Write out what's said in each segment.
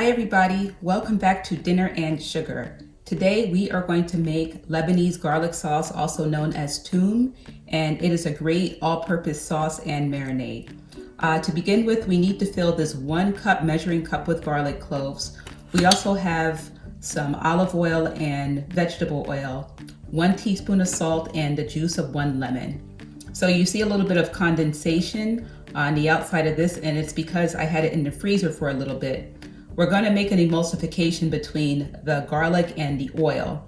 everybody, welcome back to Dinner and Sugar. Today we are going to make Lebanese garlic sauce, also known as Toum, and it is a great all-purpose sauce and marinade. To begin with, we need to fill this 1 cup measuring cup with garlic cloves. We also have some olive oil and vegetable oil, 1 teaspoon of salt, and the juice of 1 lemon. So you see a little bit of condensation on the outside of this, and it's because I had it in the freezer for a little bit. We're going to make an emulsification between the garlic and the oil,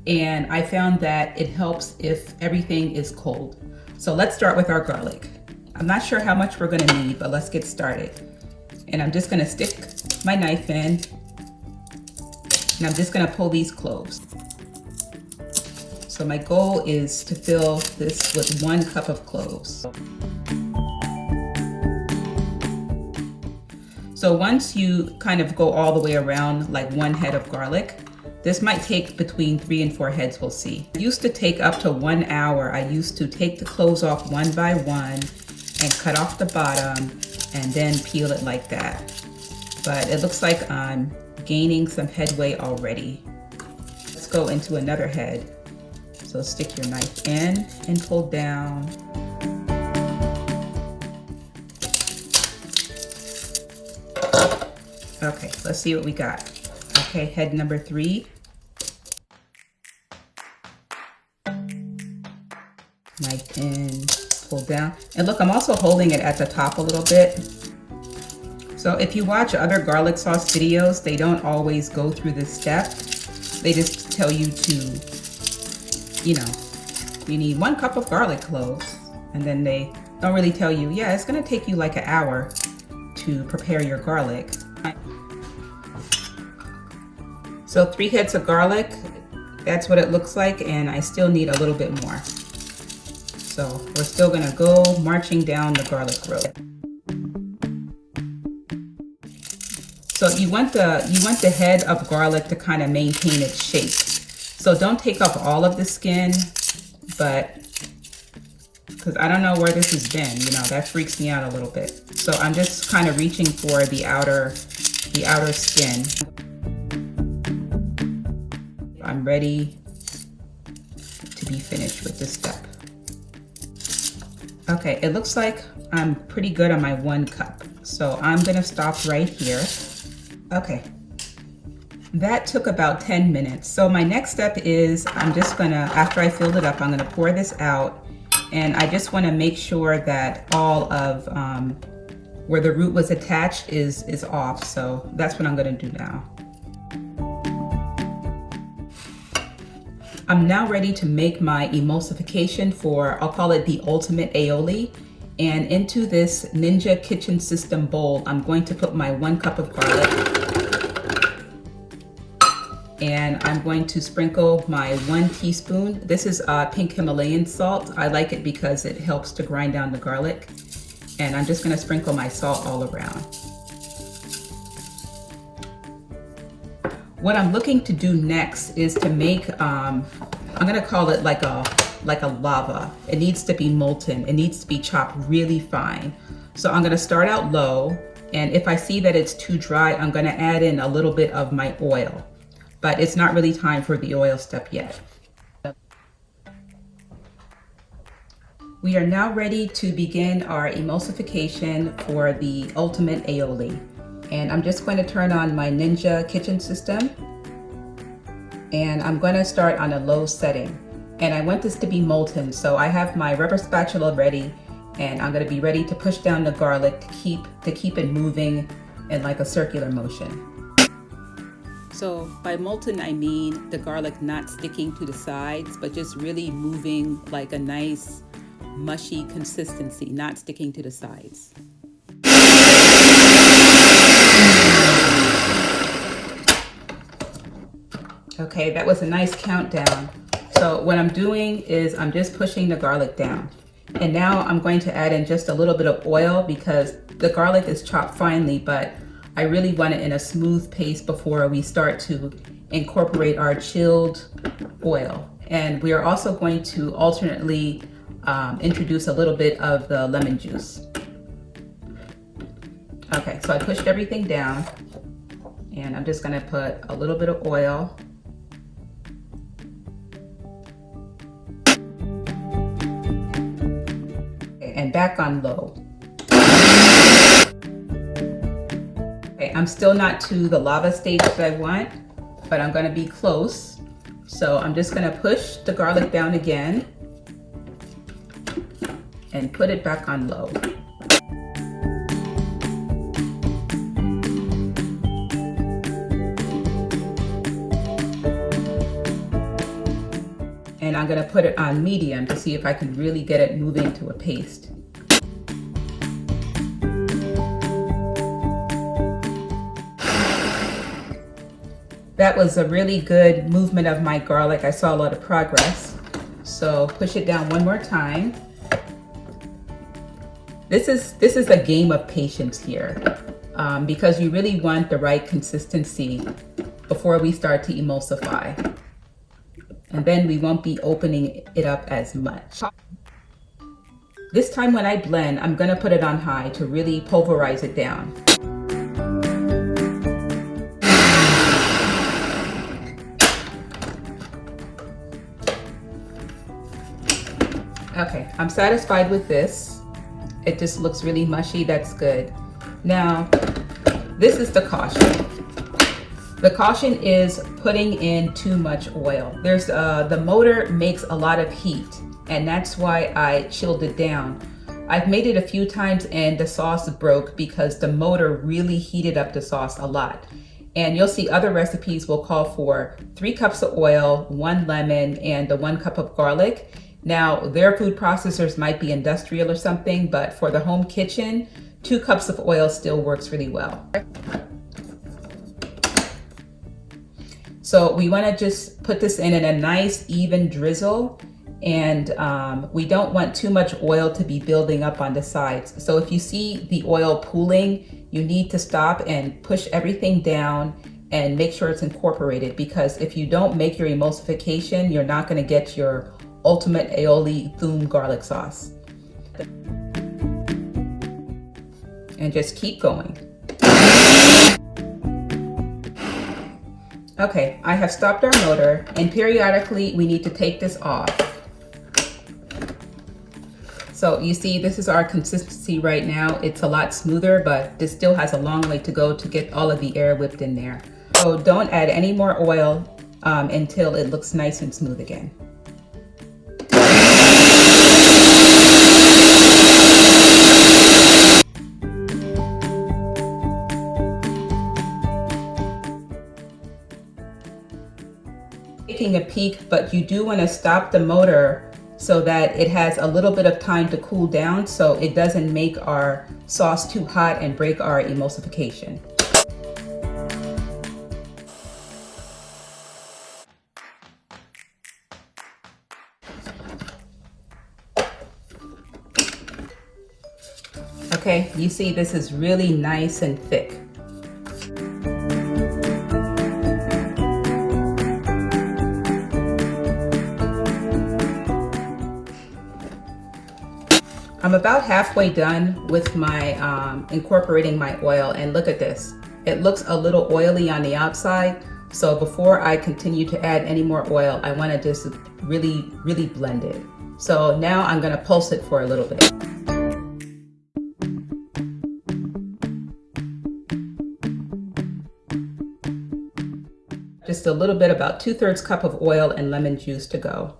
and I found that it helps if everything is cold. So let's start with our garlic. I'm not sure how much we're going to need, but let's get started. And I'm just going to stick my knife in, and I'm just going to pull these cloves. So my goal is to fill this with 1 cup of cloves. So once you kind of go all the way around like 1 head of garlic, this might take between 3 and 4 heads, we'll see. It used to take up to 1 hour. I used to take the cloves off one by one and cut off the bottom and then peel it like that. But it looks like I'm gaining some headway already. Let's go into another head. So stick your knife in and pull down. Okay, let's see what we got. Okay, head number 3. Knife in, pull down. And look, I'm also holding it at the top a little bit. So if you watch other garlic sauce videos, they don't always go through this step. They just tell you to, you need 1 cup of garlic cloves. And then they don't really tell you, yeah, it's gonna take you like an hour to prepare your garlic. So 3 heads of garlic, that's what it looks like, and I still need a little bit more. So we're still gonna go marching down the garlic road. So you want the head of garlic to kind of maintain its shape. So don't take off all of the skin, but because I don't know where this has been, that freaks me out a little bit. So I'm just kind of reaching for the outer skin. I'm ready to be finished with this step. Okay, it looks like I'm pretty good on my 1 cup. So I'm gonna stop right here. Okay, that took about 10 minutes. So my next step is I'm just gonna, after I filled it up, I'm gonna pour this out. And I just wanna make sure that all of where the root was attached is off. So that's what I'm gonna do now. I'm now ready to make my emulsification for, I'll call it the ultimate aioli. And into this Ninja Kitchen System bowl, I'm going to put my 1 cup of garlic. And I'm going to sprinkle my 1 teaspoon. This is pink Himalayan salt. I like it because it helps to grind down the garlic. And I'm just gonna sprinkle my salt all around. What I'm looking to do next is to make, I'm gonna call it like a lava. It needs to be molten. It needs to be chopped really fine. So I'm gonna start out low, and if I see that it's too dry, I'm gonna add in a little bit of my oil. But it's not really time for the oil step yet. We are now ready to begin our emulsification for the ultimate aioli. And I'm just going to turn on my Ninja Kitchen System. And I'm going to start on a low setting. And I want this to be molten, so I have my rubber spatula ready, and I'm going to be ready to push down the garlic to keep it moving in like a circular motion. So by molten, I mean the garlic not sticking to the sides, but just really moving like a nice mushy consistency, not sticking to the sides. Okay, that was a nice countdown. So what I'm doing is I'm just pushing the garlic down. And now I'm going to add in just a little bit of oil because the garlic is chopped finely, but I really want it in a smooth paste before we start to incorporate our chilled oil. And we are also going to alternately introduce a little bit of the lemon juice. Okay, so I pushed everything down, And I'm just gonna put a little bit of oil. And back on low. Okay, I'm still not to the lava stage that I want, but I'm gonna be close. So I'm just gonna push the garlic down again and put it back on low. And I'm gonna put it on medium to see if I can really get it moving to a paste. That was a really good movement of my garlic. I saw a lot of progress. So push it down one more time. This is a game of patience here, because you really want the right consistency before we start to emulsify. And then we won't be opening it up as much. This time when I blend, I'm gonna put it on high to really pulverize it down. Okay, I'm satisfied with this. It just looks really mushy, that's good. Now, this is the caution. The caution is putting in too much oil. The motor makes a lot of heat, and that's why I chilled it down. I've made it a few times and the sauce broke because the motor really heated up the sauce a lot. And you'll see other recipes will call for 3 cups of oil, 1 lemon, and the 1 cup of garlic. Now, their food processors might be industrial or something, but for the home kitchen, 2 cups of oil still works really well. So we want to just put this in a nice even drizzle, and we don't want too much oil to be building up on the sides. So if you see the oil pooling, you need to stop and push everything down and make sure it's incorporated, because if you don't make your emulsification, you're not going to get your ultimate aioli Toum garlic sauce. And just keep going. Okay, I have stopped our motor, and periodically we need to take this off. So you see, this is our consistency right now. It's a lot smoother, but this still has a long way to go to get all of the air whipped in there. So don't add any more oil until it looks nice and smooth again. Taking a peek, but you do want to stop the motor so that it has a little bit of time to cool down, so it doesn't make our sauce too hot and break our emulsification. Okay, you see this is really nice and thick. I'm about halfway done with my incorporating my oil, and look at this. It looks a little oily on the outside, so before I continue to add any more oil, I want to just really blend it. So now I'm going to pulse it for a little bit. Just a little bit, about 2/3 cup of oil and lemon juice to go.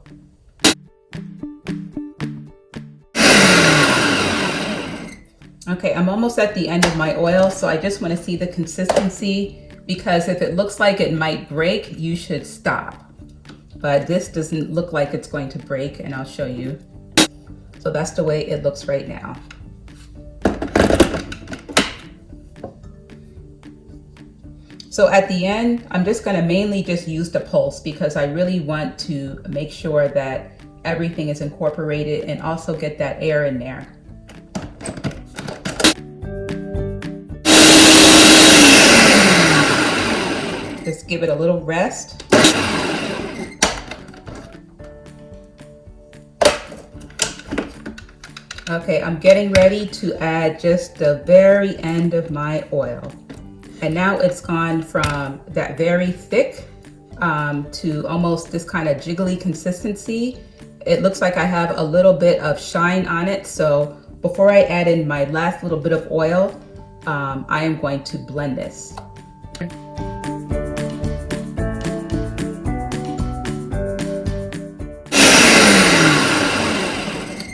Okay, I'm almost at the end of my oil, so I just want to see the consistency, because if it looks like it might break, you should stop. But this doesn't look like it's going to break, and I'll show you. So that's the way it looks right now. So at the end, I'm just going to mainly just use the pulse, because I really want to make sure that everything is incorporated and also get that air in there. Just give it a little rest. Okay, I'm getting ready to add just the very end of my oil. And now it's gone from that very thick to almost this kind of jiggly consistency. It looks like I have a little bit of shine on it. So before I add in my last little bit of oil, I am going to blend this.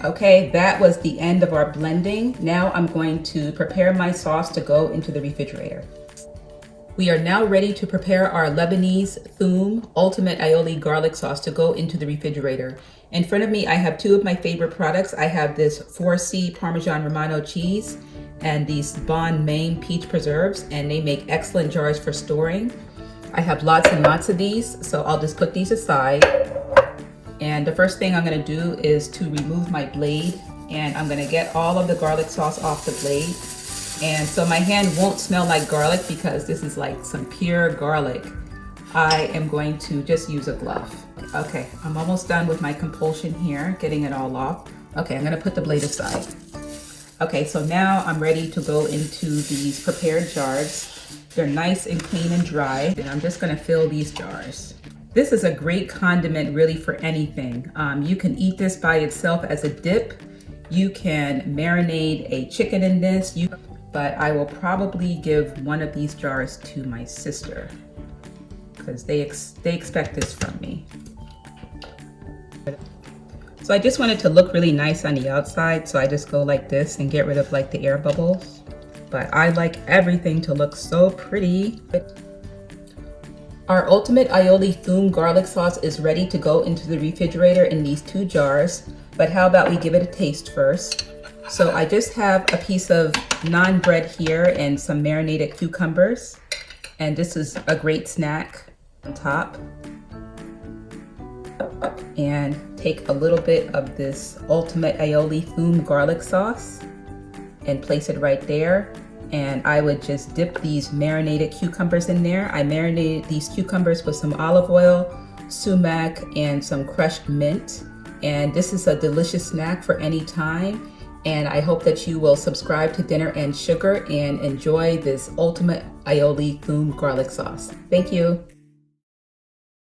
Okay, that was the end of our blending. Now I'm going to prepare my sauce to go into the refrigerator. We are now ready to prepare our Lebanese Toum Ultimate Aioli Garlic Sauce to go into the refrigerator. In front of me, I have two of my favorite products. I have this 4C Parmesan Romano cheese and these Bon Maine peach preserves, and they make excellent jars for storing. I have lots and lots of these, so I'll just put these aside. And the first thing I'm gonna do is to remove my blade, and I'm gonna get all of the garlic sauce off the blade. And so my hand won't smell like garlic because this is like some pure garlic. I am going to just use a glove. Okay, I'm almost done with my compulsion here, getting it all off. Okay, I'm gonna put the blade aside. Okay, so now I'm ready to go into these prepared jars. They're nice and clean and dry, and I'm just gonna fill these jars. This is a great condiment really for anything. You can eat this by itself as a dip. You can marinate a chicken in this, but I will probably give one of these jars to my sister because they expect this from me. So I just want it to look really nice on the outside, so I just go like this and get rid of like the air bubbles. But I like everything to look so pretty. Our Ultimate Aioli Toum Garlic Sauce is ready to go into the refrigerator in these two jars, but how about we give it a taste first? So I just have a piece of naan bread here and some marinated cucumbers, and this is a great snack on top. And take a little bit of this Ultimate Aioli Toum Garlic Sauce and place it right there. And I would just dip these marinated cucumbers in there. I marinated these cucumbers with some olive oil, sumac, and some crushed mint. And this is a delicious snack for any time. And I hope that you will subscribe to Dinner and Sugar and enjoy this Ultimate Aioli Toum Garlic Sauce. Thank you.